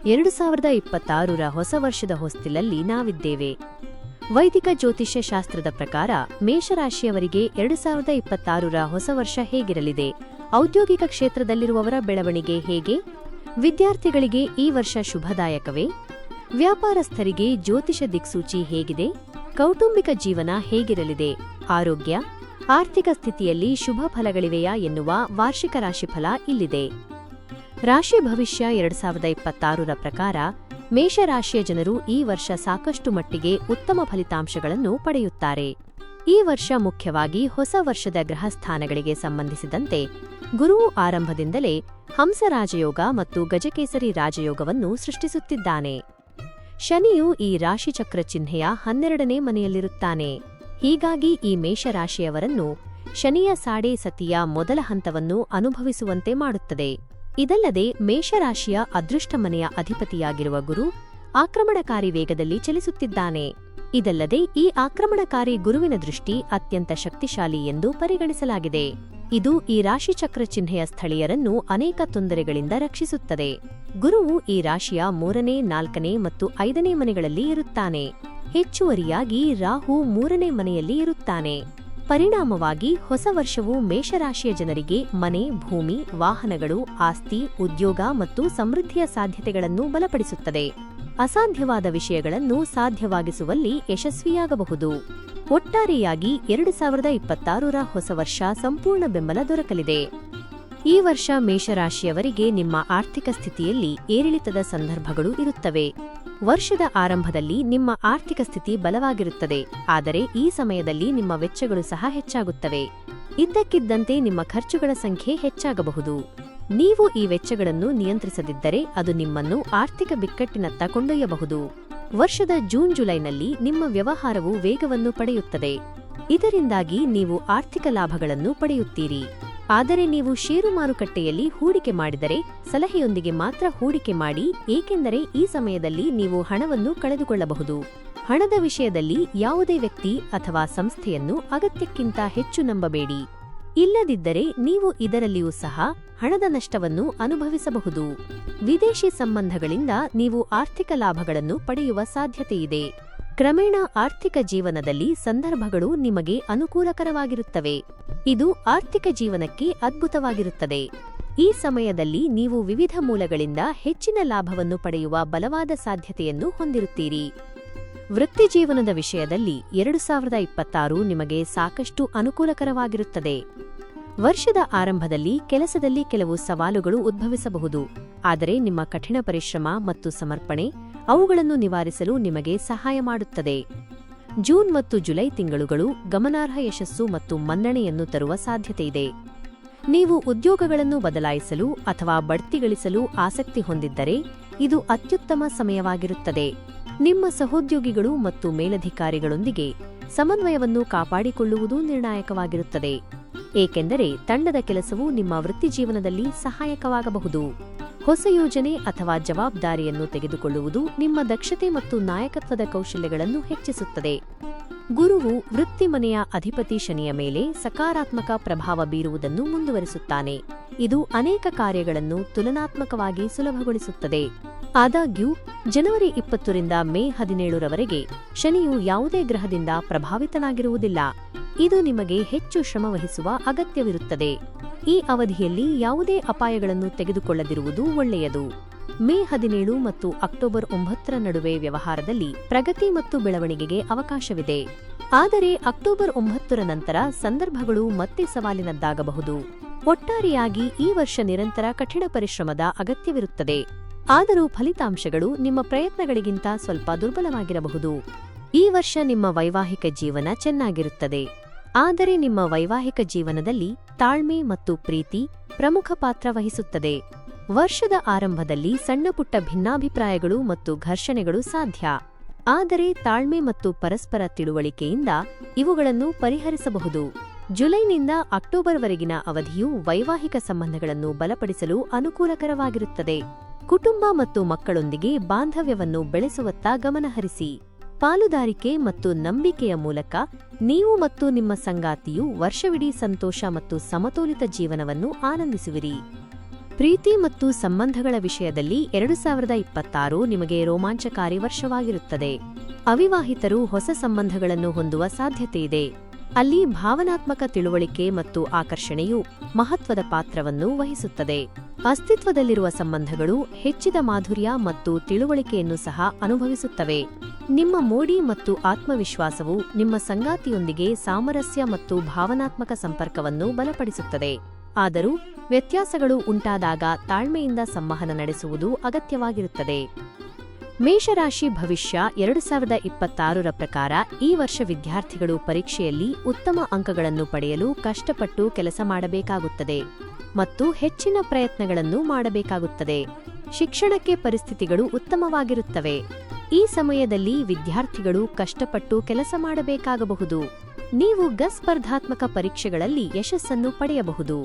2026ರ ಹೊಸ ವರ್ಷದ ಹೊಸ್ತಿಲಲ್ಲಿ ನಾವಿದ್ದೇವೆ. ವೈದಿಕ ಜ್ಯೋತಿಷ್ಯ ಶಾಸ್ತ್ರದ ಪ್ರಕಾರ ಮೇಷರಾಶಿಯವರಿಗೆ 2026ರ ಹೊಸ ವರ್ಷ ಹೇಗಿರಲಿದೆ? ಔದ್ಯೋಗಿಕ ಕ್ಷೇತ್ರದಲ್ಲಿರುವವರ ಬೆಳವಣಿಗೆ ಹೇಗೆ? ವಿದ್ಯಾರ್ಥಿಗಳಿಗೆ ಈ ವರ್ಷ ಶುಭದಾಯಕವೇ? ವ್ಯಾಪಾರಸ್ಥರಿಗೆ ಜ್ಯೋತಿಷ ದಿಕ್ಸೂಚಿ ಹೇಗಿದೆ? ಕೌಟುಂಬಿಕ ಜೀವನ ಹೇಗಿರಲಿದೆ? ಆರೋಗ್ಯ, ಆರ್ಥಿಕ ಸ್ಥಿತಿಯಲ್ಲಿ ಶುಭ ಫಲಗಳಿವೆಯಾ ಎನ್ನುವ ವಾರ್ಷಿಕ ರಾಶಿಫಲ ಇಲ್ಲಿದೆ. ರಾಶಿ ಭವಿಷ್ಯ 2026ರ ಪ್ರಕಾರ ಮೇಷರಾಶಿಯ ಜನರು ಈ ವರ್ಷ ಸಾಕಷ್ಟು ಮಟ್ಟಿಗೆ ಉತ್ತಮ ಫಲಿತಾಂಶಗಳನ್ನು ಪಡೆಯುತ್ತಾರೆ. ಈ ವರ್ಷ ಮುಖ್ಯವಾಗಿ ಹೊಸ ವರ್ಷದ ಗ್ರಹಸ್ಥಾನಗಳಿಗೆ ಸಂಬಂಧಿಸಿದಂತೆ ಗುರುವು ಆರಂಭದಿಂದಲೇ ಹಂಸ ರಾಜಯೋಗ ಮತ್ತು ಗಜಕೇಸರಿ ರಾಜಯೋಗವನ್ನು ಸೃಷ್ಟಿಸುತ್ತಿದ್ದಾನೆ. ಶನಿಯು ಈ ರಾಶಿಚಕ್ರ ಚಿಹ್ನೆಯ 12ನೇ ಮನೆಯಲ್ಲಿರುತ್ತಾನೆ. ಹೀಗಾಗಿ ಈ ಮೇಷರಾಶಿಯವರನ್ನು ಶನಿಯ ಸಾಡೆ ಸತಿಯ ಮೊದಲ ಹಂತವನ್ನು ಅನುಭವಿಸುವಂತೆ ಮಾಡುತ್ತದೆ. ಇದಲ್ಲದೆ ಮೇಷರಾಶಿಯ ಅದೃಷ್ಟ ಮನೆಯ ಅಧಿಪತಿಯಾಗಿರುವ ಗುರು ಆಕ್ರಮಣಕಾರಿ ವೇಗದಲ್ಲಿ ಚಲಿಸುತ್ತಿದ್ದಾನೆ. ಇದಲ್ಲದೆ ಈ ಆಕ್ರಮಣಕಾರಿ ಗುರುವಿನ ದೃಷ್ಟಿ ಅತ್ಯಂತ ಶಕ್ತಿಶಾಲಿ ಎಂದು ಪರಿಗಣಿಸಲಾಗಿದೆ. ಇದು ಈ ರಾಶಿಚಕ್ರ ಚಿಹ್ನೆಯ ಸ್ಥಳೀಯರನ್ನು ಅನೇಕ ತೊಂದರೆಗಳಿಂದ ರಕ್ಷಿಸುತ್ತದೆ. ಗುರುವು ಈ ರಾಶಿಯ 3ನೇ, 4ನೇ ಮತ್ತು 5ನೇ ಮನೆಗಳಲ್ಲಿ ಇರುತ್ತಾನೆ. ಹೆಚ್ಚುವರಿಯಾಗಿ ರಾಹು 3ನೇ ಮನೆಯಲ್ಲಿ ಇರುತ್ತಾನೆ. ಪರಿಣಾಮವಾಗಿ ಹೊಸ ವರ್ಷವು ಮೇಷರಾಶಿಯ ಜನರಿಗೆ ಮನೆ, ಭೂಮಿ, ವಾಹನಗಳು, ಆಸ್ತಿ, ಉದ್ಯೋಗ ಮತ್ತು ಸಮೃದ್ಧಿಯ ಸಾಧ್ಯತೆಗಳನ್ನು ಬಲಪಡಿಸುತ್ತದೆ. ಅಸಾಧ್ಯವಾದ ವಿಷಯಗಳನ್ನು ಸಾಧ್ಯವಾಗಿಸುವಲ್ಲಿ ಯಶಸ್ವಿಯಾಗಬಹುದು. ಒಟ್ಟಾರೆಯಾಗಿ 2026ರ ಹೊಸ ವರ್ಷ ಸಂಪೂರ್ಣ ಬೆಂಬಲ ದೊರಕಲಿದೆ. ಈ ವರ್ಷ ಮೇಷರಾಶಿಯವರಿಗೆ ನಿಮ್ಮ ಆರ್ಥಿಕ ಸ್ಥಿತಿಯಲ್ಲಿ ಏರಿಳಿತದ ಸಂದರ್ಭಗಳು ಇರುತ್ತವೆ. ವರ್ಷದ ಆರಂಭದಲ್ಲಿ ನಿಮ್ಮ ಆರ್ಥಿಕ ಸ್ಥಿತಿ ಬಲವಾಗಿರುತ್ತದೆ, ಆದರೆ ಈ ಸಮಯದಲ್ಲಿ ನಿಮ್ಮ ವೆಚ್ಚಗಳು ಸಹ ಹೆಚ್ಚಾಗುತ್ತವೆ. ಇದ್ದಕ್ಕಿದ್ದಂತೆ ನಿಮ್ಮ ಖರ್ಚುಗಳ ಸಂಖ್ಯೆ ಹೆಚ್ಚಾಗಬಹುದು. ನೀವು ಈ ವೆಚ್ಚಗಳನ್ನು ನಿಯಂತ್ರಿಸದಿದ್ದರೆ ಅದು ನಿಮ್ಮನ್ನು ಆರ್ಥಿಕ ಬಿಕ್ಕಟ್ಟಿನತ್ತ ಕೊಂಡೊಯ್ಯಬಹುದು. ವರ್ಷದ ಜೂನ್ ಜುಲೈನಲ್ಲಿ ನಿಮ್ಮ ವ್ಯವಹಾರವು ವೇಗವನ್ನು ಪಡೆಯುತ್ತದೆ. ಇದರಿಂದಾಗಿ ನೀವು ಆರ್ಥಿಕ ಲಾಭಗಳನ್ನು ಪಡೆಯುತ್ತೀರಿ. ಆದರೆ ನೀವು ಷೇರು ಮಾರುಕಟ್ಟೆಯಲ್ಲಿ ಹೂಡಿಕೆ ಮಾಡಿದರೆ ಸಲಹೆಯೊಂದಿಗೆ ಮಾತ್ರ ಹೂಡಿಕೆ ಮಾಡಿ, ಏಕೆಂದರೆ ಈ ಸಮಯದಲ್ಲಿ ನೀವು ಹಣವನ್ನು ಕಳೆದುಕೊಳ್ಳಬಹುದು. ಹಣದ ವಿಷಯದಲ್ಲಿ ಯಾವುದೇ ವ್ಯಕ್ತಿ ಅಥವಾ ಸಂಸ್ಥೆಯನ್ನು ಅಗತ್ಯಕ್ಕಿಂತ ಹೆಚ್ಚು ನಂಬಬೇಡಿ. ಇಲ್ಲದಿದ್ದರೆ ನೀವು ಇದರಲ್ಲಿಯೂ ಸಹ ಹಣದ ನಷ್ಟವನ್ನು ಅನುಭವಿಸಬಹುದು. ವಿದೇಶಿ ಸಂಬಂಧಗಳಿಂದ ನೀವು ಆರ್ಥಿಕ ಲಾಭಗಳನ್ನು ಪಡೆಯುವ ಸಾಧ್ಯತೆಯಿದೆ. ಕ್ರಮೇಣ ಆರ್ಥಿಕ ಜೀವನದಲ್ಲಿ ಸಂದರ್ಭಗಳು ನಿಮಗೆ ಅನುಕೂಲಕರವಾಗಿರುತ್ತವೆ. ಇದು ಆರ್ಥಿಕ ಜೀವನಕ್ಕೆ ಅದ್ಭುತವಾಗಿರುತ್ತದೆ. ಈ ಸಮಯದಲ್ಲಿ ನೀವು ವಿವಿಧ ಮೂಲಗಳಿಂದ ಹೆಚ್ಚಿನ ಲಾಭವನ್ನು ಪಡೆಯುವ ಬಲವಾದ ಸಾಧ್ಯತೆಯನ್ನು ಹೊಂದಿರುತ್ತೀರಿ. ವೃತ್ತಿಜೀವನದ ವಿಷಯದಲ್ಲಿ 2026 ನಿಮಗೆ ಸಾಕಷ್ಟು ಅನುಕೂಲಕರವಾಗಿರುತ್ತದೆ. ವರ್ಷದ ಆರಂಭದಲ್ಲಿ ಕೆಲಸದಲ್ಲಿ ಕೆಲವು ಸವಾಲುಗಳು ಉದ್ಭವಿಸಬಹುದು, ಆದರೆ ನಿಮ್ಮ ಕಠಿಣ ಪರಿಶ್ರಮ ಮತ್ತು ಸಮರ್ಪಣೆ ಅವುಗಳನ್ನು ನಿವಾರಿಸಲು ನಿಮಗೆ ಸಹಾಯ ಮಾಡುತ್ತದೆ. ಜೂನ್ ಮತ್ತು ಜುಲೈ ತಿಂಗಳುಗಳು ಗಮನಾರ್ಹ ಯಶಸ್ಸು ಮತ್ತು ಮನ್ನಣೆಯನ್ನು ತರುವ ಸಾಧ್ಯತೆಯಿದೆ. ನೀವು ಉದ್ಯೋಗಗಳನ್ನು ಬದಲಾಯಿಸಲು ಅಥವಾ ಬಡ್ತಿಗಳಿಸಲು ಆಸಕ್ತಿ ಹೊಂದಿದ್ದರೆ ಇದು ಅತ್ಯುತ್ತಮ ಸಮಯವಾಗಿರುತ್ತದೆ. ನಿಮ್ಮ ಸಹೋದ್ಯೋಗಿಗಳು ಮತ್ತು ಮೇಲಧಿಕಾರಿಗಳೊಂದಿಗೆ ಸಮನ್ವಯವನ್ನು ಕಾಪಾಡಿಕೊಳ್ಳುವುದು ನಿರ್ಣಾಯಕವಾಗಿರುತ್ತದೆ, ಏಕೆಂದರೆ ತಂಡದ ಕೆಲಸವು ನಿಮ್ಮ ವೃತ್ತಿಜೀವನದಲ್ಲಿ ಸಹಾಯಕವಾಗಬಹುದು. ಹೊಸ ಯೋಜನೆ ಅಥವಾ ಜವಾಬ್ದಾರಿಯನ್ನು ತೆಗೆದುಕೊಳ್ಳುವುದು ನಿಮ್ಮ ದಕ್ಷತೆ ಮತ್ತು ನಾಯಕತ್ವದ ಕೌಶಲ್ಯಗಳನ್ನು ಹೆಚ್ಚಿಸುತ್ತದೆ. ಗುರುವು ವೃತ್ತಿಮನೆಯ ಅಧಿಪತಿ ಶನಿಯ ಮೇಲೆ ಸಕಾರಾತ್ಮಕ ಪ್ರಭಾವ ಬೀರುವುದನ್ನು ಮುಂದುವರಿಸುತ್ತಾನೆ. ಇದು ಅನೇಕ ಕಾರ್ಯಗಳನ್ನು ತುಲನಾತ್ಮಕವಾಗಿ ಸುಲಭಗೊಳಿಸುತ್ತದೆ. ಆದಾಗ್ಯೂ ಜನವರಿ 20ರಿಂದ ಮೇ 17ರವರೆಗೆ ಶನಿಯು ಯಾವುದೇ ಗ್ರಹದಿಂದ ಪ್ರಭಾವಿತನಾಗಿರುವುದಿಲ್ಲ. ಇದು ನಿಮಗೆ ಹೆಚ್ಚು ಶ್ರಮವಹಿಸುವ ಅಗತ್ಯವಿರುತ್ತದೆ. ಈ ಅವಧಿಯಲ್ಲಿ ಯಾವುದೇ ಅಪಾಯಗಳನ್ನು ತೆಗೆದುಕೊಳ್ಳದಿರುವುದು ಒಳ್ಳೆಯದು. ಮೇ 17 ಮತ್ತು ಅಕ್ಟೋಬರ್ 9ರ ನಡುವೆ ವ್ಯವಹಾರದಲ್ಲಿ ಪ್ರಗತಿ ಮತ್ತು ಬೆಳವಣಿಗೆಗೆ ಅವಕಾಶವಿದೆ. ಆದರೆ ಅಕ್ಟೋಬರ್ 9ರ ನಂತರ ಸಂದರ್ಭಗಳು ಮತ್ತೆ ಸವಾಲಿನದ್ದಾಗಬಹುದು. ಒಟ್ಟಾರೆಯಾಗಿ ಈ ವರ್ಷ ನಿರಂತರ ಕಠಿಣ ಪರಿಶ್ರಮದ ಅಗತ್ಯವಿರುತ್ತದೆ. ಆದರೂ ಫಲಿತಾಂಶಗಳು ನಿಮ್ಮ ಪ್ರಯತ್ನಗಳಿಗಿಂತ ಸ್ವಲ್ಪ ದುರ್ಬಲವಾಗಿರಬಹುದು. ಈ ವರ್ಷ ನಿಮ್ಮ ವೈವಾಹಿಕ ಜೀವನ ಚೆನ್ನಾಗಿರುತ್ತದೆ, ಆದರೆ ನಿಮ್ಮ ವೈವಾಹಿಕ ಜೀವನದಲ್ಲಿ ತಾಳ್ಮೆ ಮತ್ತು ಪ್ರೀತಿ ಪ್ರಮುಖ ಪಾತ್ರ ವಹಿಸುತ್ತದೆ. ವರ್ಷದ ಆರಂಭದಲ್ಲಿ ಸಣ್ಣಪುಟ್ಟ ಭಿನ್ನಾಭಿಪ್ರಾಯಗಳು ಮತ್ತು ಘರ್ಷಣೆಗಳು ಸಾಧ್ಯ, ಆದರೆ ತಾಳ್ಮೆ ಮತ್ತು ಪರಸ್ಪರ ತಿಳುವಳಿಕೆಯಿಂದ ಇವುಗಳನ್ನು ಪರಿಹರಿಸಬಹುದು. ಜುಲೈನಿಂದ ಅಕ್ಟೋಬರ್ವರೆಗಿನ ಅವಧಿಯು ವೈವಾಹಿಕ ಸಂಬಂಧಗಳನ್ನು ಬಲಪಡಿಸಲು ಅನುಕೂಲಕರವಾಗಿರುತ್ತದೆ. ಕುಟುಂಬ ಮತ್ತು ಮಕ್ಕಳೊಂದಿಗೆ ಬಾಂಧವ್ಯವನ್ನು ಬೆಳೆಸುವತ್ತ ಗಮನಹರಿಸಿ. ಪಾಲುದಾರಿಕೆ ಮತ್ತು ನಂಬಿಕೆಯ ಮೂಲಕ ನೀವು ಮತ್ತು ನಿಮ್ಮ ಸಂಗಾತಿಯು ವರ್ಷವಿಡೀ ಸಂತೋಷ ಮತ್ತು ಸಮತೋಲಿತ ಜೀವನವನ್ನು ಆನಂದಿಸುವಿರಿ. ಪ್ರೀತಿ ಮತ್ತು ಸಂಬಂಧಗಳ ವಿಷಯದಲ್ಲಿ 2026 ನಿಮಗೆ ರೋಮಾಂಚಕಾರಿ ವರ್ಷವಾಗಿರುತ್ತದೆ. ಅವಿವಾಹಿತರು ಹೊಸ ಸಂಬಂಧಗಳನ್ನು ಹೊಂದುವ ಸಾಧ್ಯತೆಯಿದೆ. ಅಲ್ಲಿ ಭಾವನಾತ್ಮಕ ತಿಳುವಳಿಕೆ ಮತ್ತು ಆಕರ್ಷಣೆಯು ಮಹತ್ವದ ಪಾತ್ರವನ್ನು ವಹಿಸುತ್ತದೆ. ಅಸ್ತಿತ್ವದಲ್ಲಿರುವ ಸಂಬಂಧಗಳು ಹೆಚ್ಚಿದ ಮಾಧುರ್ಯ ಮತ್ತು ತಿಳುವಳಿಕೆಯನ್ನು ಸಹ ಅನುಭವಿಸುತ್ತವೆ. ನಿಮ್ಮ ಮೋಡಿ ಮತ್ತು ಆತ್ಮವಿಶ್ವಾಸವು ನಿಮ್ಮ ಸಂಗಾತಿಯೊಂದಿಗೆ ಸಾಮರಸ್ಯ ಮತ್ತು ಭಾವನಾತ್ಮಕ ಸಂಪರ್ಕವನ್ನು ಬಲಪಡಿಸುತ್ತದೆ. ಆದರೂ ವ್ಯತ್ಯಾಸಗಳು ಉಂಟಾದಾಗ ತಾಳ್ಮೆಯಿಂದ ಸಂವಹನ ನಡೆಸುವುದು ಅಗತ್ಯವಾಗಿರುತ್ತದೆ. ಮೇಷರಾಶಿ ಭವಿಷ್ಯ 2026 ಪ್ರಕಾರ ಈ ವರ್ಷ ವಿದ್ಯಾರ್ಥಿಗಳು ಪರೀಕ್ಷೆಯಲ್ಲಿ ಉತ್ತಮ ಅಂಕಗಳನ್ನು ಪಡೆಯಲು ಕಷ್ಟಪಟ್ಟು ಕೆಲಸ ಮಾಡಬೇಕಾಗುತ್ತದೆ ಮತ್ತು ಹೆಚ್ಚಿನ ಪ್ರಯತ್ನಗಳನ್ನು ಮಾಡಬೇಕಾಗುತ್ತದೆ. ಶಿಕ್ಷಣಕ್ಕೆ ಪರಿಸ್ಥಿತಿಗಳು ಉತ್ತಮವಾಗಿರುತ್ತವೆ. ಈ ಸಮಯದಲ್ಲಿ ವಿದ್ಯಾರ್ಥಿಗಳು ಕಷ್ಟಪಟ್ಟು ಕೆಲಸ ಮಾಡಬೇಕಾಗಬಹುದು. ನೀವು ಸ್ಪರ್ಧಾತ್ಮಕ ಪರೀಕ್ಷೆಗಳಲ್ಲಿ ಯಶಸ್ಸನ್ನು ಪಡೆಯಬಹುದು.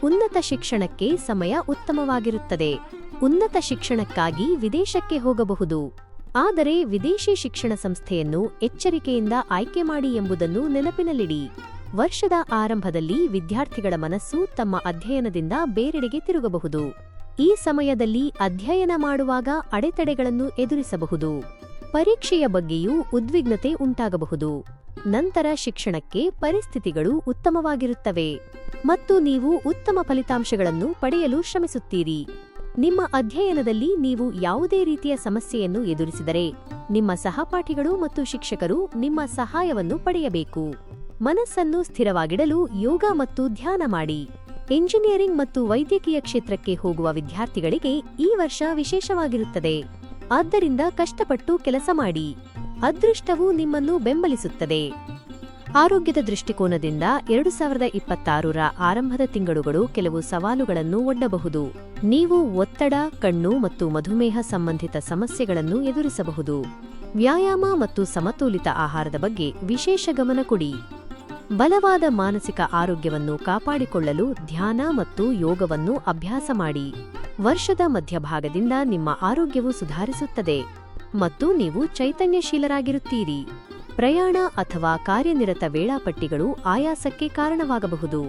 ಉನ್ನತ ಶಿಕ್ಷಣಕ್ಕೆ ಸಮಯ ಉತ್ತಮವಾಗಿರುತ್ತದೆ. ಉನ್ನತ ಶಿಕ್ಷಣಕ್ಕಾಗಿ ವಿದೇಶಕ್ಕೆ ಹೋಗಬಹುದು. ಆದರೆ ವಿದೇಶಿ ಶಿಕ್ಷಣ ಸಂಸ್ಥೆಯನ್ನು ಎಚ್ಚರಿಕೆಯಿಂದ ಆಯ್ಕೆ ಮಾಡಿ ಎಂಬುದನ್ನು ನೆನಪಿನಲ್ಲಿಡಿ. ವರ್ಷದ ಆರಂಭದಲ್ಲಿ ವಿದ್ಯಾರ್ಥಿಗಳ ಮನಸ್ಸು ತಮ್ಮ ಅಧ್ಯಯನದಿಂದ ಬೇರೆಡೆಗೆ ತಿರುಗಬಹುದು. ಈ ಸಮಯದಲ್ಲಿ ಅಧ್ಯಯನ ಮಾಡುವಾಗ ಅಡೆತಡೆಗಳನ್ನು ಎದುರಿಸಬಹುದು. ಪರೀಕ್ಷೆಯ ಬಗ್ಗೆಯೂ ಉದ್ವಿಗ್ನತೆ ಉಂಟಾಗಬಹುದು. ನಂತರ ಶಿಕ್ಷಣಕ್ಕೆ ಪರಿಸ್ಥಿತಿಗಳು ಉತ್ತಮವಾಗಿರುತ್ತವೆ ಮತ್ತು ನೀವು ಉತ್ತಮ ಫಲಿತಾಂಶಗಳನ್ನು ಪಡೆಯಲು ಶ್ರಮಿಸುತ್ತೀರಿ. ನಿಮ್ಮ ಅಧ್ಯಯನದಲ್ಲಿ ನೀವು ಯಾವುದೇ ರೀತಿಯ ಸಮಸ್ಯೆಯನ್ನು ಎದುರಿಸಿದರೆ ನಿಮ್ಮ ಸಹಪಾಠಿಗಳು ಮತ್ತು ಶಿಕ್ಷಕರು ನಿಮ್ಮ ಸಹಾಯವನ್ನು ಪಡೆಯಬೇಕು. ಮನಸ್ಸನ್ನು ಸ್ಥಿರವಾಗಿಡಲು ಯೋಗ ಮತ್ತು ಧ್ಯಾನ ಮಾಡಿ. ಎಂಜಿನಿಯರಿಂಗ್ ಮತ್ತು ವೈದ್ಯಕೀಯ ಕ್ಷೇತ್ರಕ್ಕೆ ಹೋಗುವ ವಿದ್ಯಾರ್ಥಿಗಳಿಗೆ ಈ ವರ್ಷ ವಿಶೇಷವಾಗಿರುತ್ತದೆ. ಆದ್ದರಿಂದ ಕಷ್ಟಪಟ್ಟು ಕೆಲಸ ಮಾಡಿ. ಅದೃಷ್ಟವು ನಿಮ್ಮನ್ನು ಬೆಂಬಲಿಸುತ್ತದೆ. ಆರೋಗ್ಯದ ದೃಷ್ಟಿಕೋನದಿಂದ 2026 ಆರಂಭದ ತಿಂಗಳುಗಳು ಕೆಲವು ಸವಾಲುಗಳನ್ನು ಒಡ್ಡಬಹುದು. ನೀವು ಒತ್ತಡ, ಕಣ್ಣು ಮತ್ತು ಮಧುಮೇಹ ಸಂಬಂಧಿತ ಸಮಸ್ಯೆಗಳನ್ನು ಎದುರಿಸಬಹುದು. ವ್ಯಾಯಾಮ ಮತ್ತು ಸಮತೋಲಿತ ಆಹಾರದ ಬಗ್ಗೆ ವಿಶೇಷ ಗಮನ ಕೊಡಿ. ಬಲವಾದ ಮಾನಸಿಕ ಆರೋಗ್ಯವನ್ನು ಕಾಪಾಡಿಕೊಳ್ಳಲು ಧ್ಯಾನ ಮತ್ತು ಯೋಗವನ್ನು ಅಭ್ಯಾಸ ಮಾಡಿ. ವರ್ಷದ ಮಧ್ಯಭಾಗದಿಂದ ನಿಮ್ಮ ಆರೋಗ್ಯವು ಸುಧಾರಿಸುತ್ತದೆ ಮತ್ತು ನೀವು ಚೈತನ್ಯಶೀಲರಾಗಿರುತ್ತೀರಿ. ಪ್ರಯಾಣ ಅಥವಾ ಕಾರ್ಯನಿರತ ವೇಳಾಪಟ್ಟಿಗಳು ಆಯಾಸಕ್ಕೆ ಕಾರಣವಾಗಬಹುದು.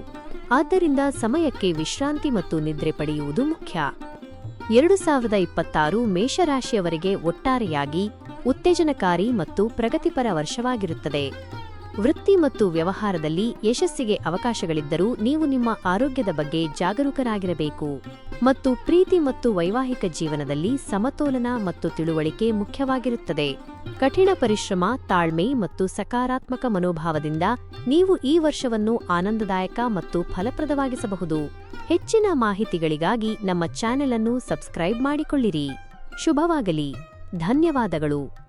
ಆದ್ದರಿಂದ ಸಮಯಕ್ಕೆ ವಿಶ್ರಾಂತಿ ಮತ್ತು ನಿದ್ರೆ ಪಡೆಯುವುದು ಮುಖ್ಯ. 2026 ಮೇಷರಾಶಿಯವರಿಗೆ ಒಟ್ಟಾರೆಯಾಗಿ ಉತ್ತೇಜನಕಾರಿ ಮತ್ತು ಪ್ರಗತಿಪರ ವರ್ಷವಾಗಿರುತ್ತದೆ. ವೃತ್ತಿ ಮತ್ತು ವ್ಯವಹಾರದಲ್ಲಿ ಯಶಸ್ಸಿಗೆ ಅವಕಾಶಗಳಿದ್ದರೂ ನೀವು ನಿಮ್ಮ ಆರೋಗ್ಯದ ಬಗ್ಗೆ ಜಾಗರೂಕರಾಗಿರಬೇಕು ಮತ್ತು ಪ್ರೀತಿ ಮತ್ತು ವೈವಾಹಿಕ ಜೀವನದಲ್ಲಿ ಸಮತೋಲನ ಮತ್ತು ತಿಳುವಳಿಕೆ ಮುಖ್ಯವಾಗಿರುತ್ತದೆ. ಕಠಿಣ ಪರಿಶ್ರಮ, ತಾಳ್ಮೆ ಮತ್ತು ಸಕಾರಾತ್ಮಕ ಮನೋಭಾವದಿಂದ ನೀವು ಈ ವರ್ಷವನ್ನು ಆನಂದದಾಯಕ ಮತ್ತು ಫಲಪ್ರದವಾಗಿಸಬಹುದು. ಹೆಚ್ಚಿನ ಮಾಹಿತಿಗಳಿಗಾಗಿ ನಮ್ಮ ಚಾನೆಲ್ ಅನ್ನು ಸಬ್ಸ್ಕ್ರೈಬ್ ಮಾಡಿಕೊಳ್ಳಿರಿ. ಶುಭವಾಗಲಿ. ಧನ್ಯವಾದಗಳು.